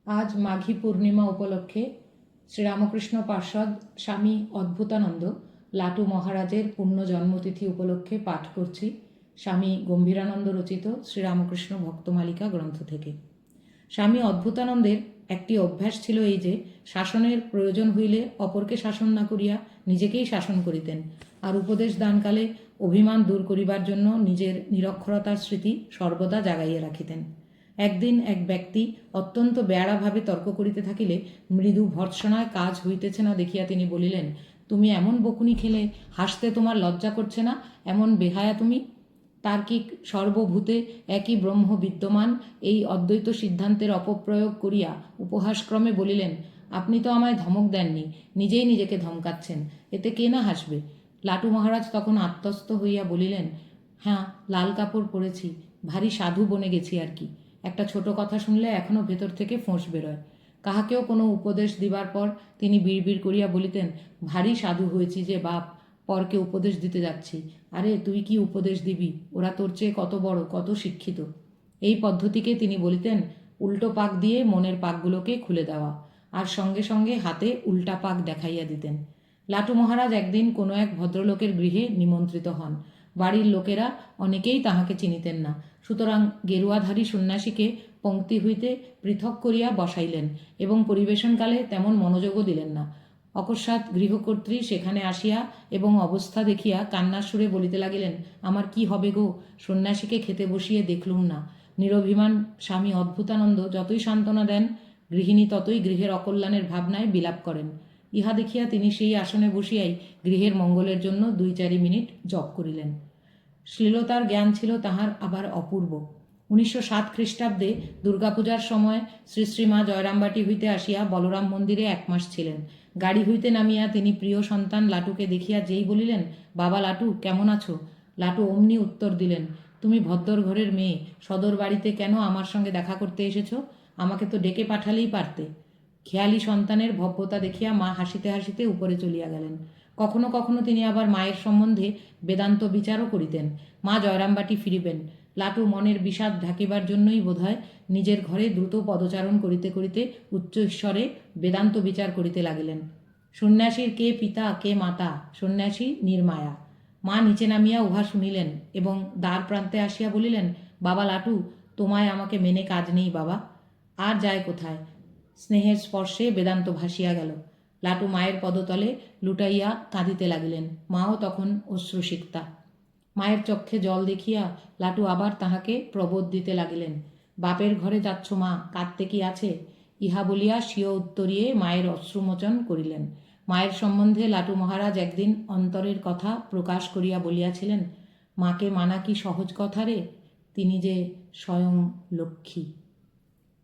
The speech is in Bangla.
আজ মাঘী পূর্ণিমা উপলক্ষে শ্রীরামকৃষ্ণ পার্ষদ স্বামী অদ্ভুতানন্দ লাটু মহারাজের পূর্ণ জন্মতিথি উপলক্ষে পাঠ করছি স্বামী গম্ভীরানন্দ রচিত শ্রীরামকৃষ্ণ ভক্তমালিকা গ্রন্থ থেকে। স্বামী অদ্ভুতানন্দের একটি অভ্যাস ছিল এই যে, শাসনের প্রয়োজন হইলে অপরকে শাসন না করিয়া নিজেকেই শাসন করিতেন, আর উপদেশ দানকালে অভিমান দূর করিবার জন্য নিজের নিরক্ষরতার স্মৃতি সর্বদা জাগাইয়া রাখিতেন। একদিন এক ব্যক্তি অত্যন্ত বেয়াড়াভাবে তর্ক করিতে থাকিলে মৃদু ভর্ৎসনায় কাজ হইতেছে না দেখিয়া তিনি বলিলেন, তুমি এমন বকুনি খেলে হাসতে তোমার লজ্জা করছে না? এমন বেহায়া তুমি? তার্কিক সর্বভূতে একই ব্রহ্ম বিদ্যমান এই অদ্বৈত সিদ্ধান্তের অপপ্রয়োগ করিয়া উপহাসক্রমে বলিলেন, আপনি তো আমায় ধমক দেননি, নিজেই নিজেকে ধমকাচ্ছেন, এতে কে না হাসবে? লাটু মহারাজ তখন আত্মস্থ হইয়া বলিলেন, হ্যাঁ, লাল কাপড় পরেছি, ভারী সাধু বনে গেছি আর কি। একটা ছোট কথা শুনলে এখনো ভেতর থেকে ফোঁস বেরোয়। কাহাকেও কোনো উপদেশ দিবার পর তিনি বিড়বিড় করিয়া বলিতেন, ভারী সাধু হয়েছি যে বাপ, পরকে উপদেশ দিতে যাচ্ছি। আরে তুই কি উপদেশ দিবি? ওরা তোর চেয়ে কত বড়, কত শিক্ষিত। এই পদ্ধতিকে তিনি বলিতেন উল্টো পাক দিয়ে মনের পাকগুলোকে খুলে দেওয়া, আর সঙ্গে সঙ্গে হাতে উল্টা পাক দেখাইয়া দিতেন। লাটু মহারাজ একদিন কোনো এক ভদ্রলোকের গৃহে নিমন্ত্রিত হন। বাড়ির লোকেরা অনেকেই তাহাকে চিনিতেন না, সুতরাং গেরুয়াধারী সন্ন্যাসীকে পংক্তি হইতে পৃথক করিয়া বসাইলেন এবং পরিবেশনকালে তেমন মনোযোগও দিলেন না। অকস্মাৎ গৃহকর্ত্রী সেখানে আসিয়া এবং অবস্থা দেখিয়া কান্নার সুরে বলিতে লাগিলেন, আমার কি হবে গো, সন্ন্যাসীকে খেতে বসিয়ে দেখলুম না। নিরভিমান স্বামী অদ্ভুতানন্দ যতই সান্ত্বনা দেন, গৃহিণী ততই গৃহের অকল্যাণের ভাবনায় বিলাপ করেন। ইহা দেখিয়া তিনি সেই আসনে বসিয়াই গৃহের মঙ্গলের জন্য 2-4 মিনিট জপ করিলেন। শ্লীলতার জ্ঞান ছিল তাহার আবার অপূর্ব। 1907 খ্রিস্টাব্দে দুর্গাপূজার সময় শ্রী শ্রীমা জয়রামবাটি হইতে আসিয়া বলরাম মন্দিরে 1 মাস ছিলেন। গাড়ি হইতে নামিয়া তিনি প্রিয় সন্তান লাটুকে দেখিয়া যেই বলিলেন, বাবা লাটু, কেমন আছো? লাটু অমনি উত্তর দিলেন, তুমি ভদ্দর ঘরের মেয়ে, সদর বাড়িতে কেন আমার সঙ্গে দেখা করতে এসেছো? আমাকে তো ডেকে পাঠালেই পারতে। খেয়ালি সন্তানের ভব্যতা দেখিয়া মা হাসিতে হাসিতে উপরে চলিয়া গেলেন। কখনো কখনো তিনি আবার মায়ের সম্বন্ধে বেদান্ত বিচারও করিতেন। মা জয়রামবাটি ফিরিবেন। লাটু মনের বিষাদ ঢাকিবার জন্যই বোধহয় নিজের ঘরে দ্রুত পদচারণ করিতে করিতে উচ্চ ঈশ্বরে বেদান্ত বিচার করিতে লাগিলেন। সন্ন্যাসীর কে পিতা কে মাতা? সন্ন্যাসী নির্মায়া। মা নিচে নামিয়া উহা শুনিলেন এবং দ্বার প্রান্তে আসিয়া বলিলেন, বাবা লাটু, তোমায় আমাকে মেনে কাজ নেই বাবা। আর যায় কোথায়? স্নেহের স্পর্শে বেদান্ত ভাসিয়া গেল। লাটু মায়ের পদতলে লুটাইয়া কাঁদিতে লাগিলেন। মাও তখন অশ্রুসিক্তা। মায়ের চক্ষে জল দেখিয়া লাটু আবার তাহাকে প্রবোধ দিতে লাগিলেন, বাপের ঘরে যাচ্ছ মা, কাঁদতে কি আছে? ইহা বলিয়া স্বীয় উত্তরিয়ে মায়ের অশ্রুমোচন করিলেন। মায়ের সম্বন্ধে লাটু মহারাজ একদিন অন্তরের কথা প্রকাশ করিয়া বলিয়াছিলেন, মাকে মানা কি সহজ কথা রে, তিনি যে স্বয়ং লক্ষ্মী।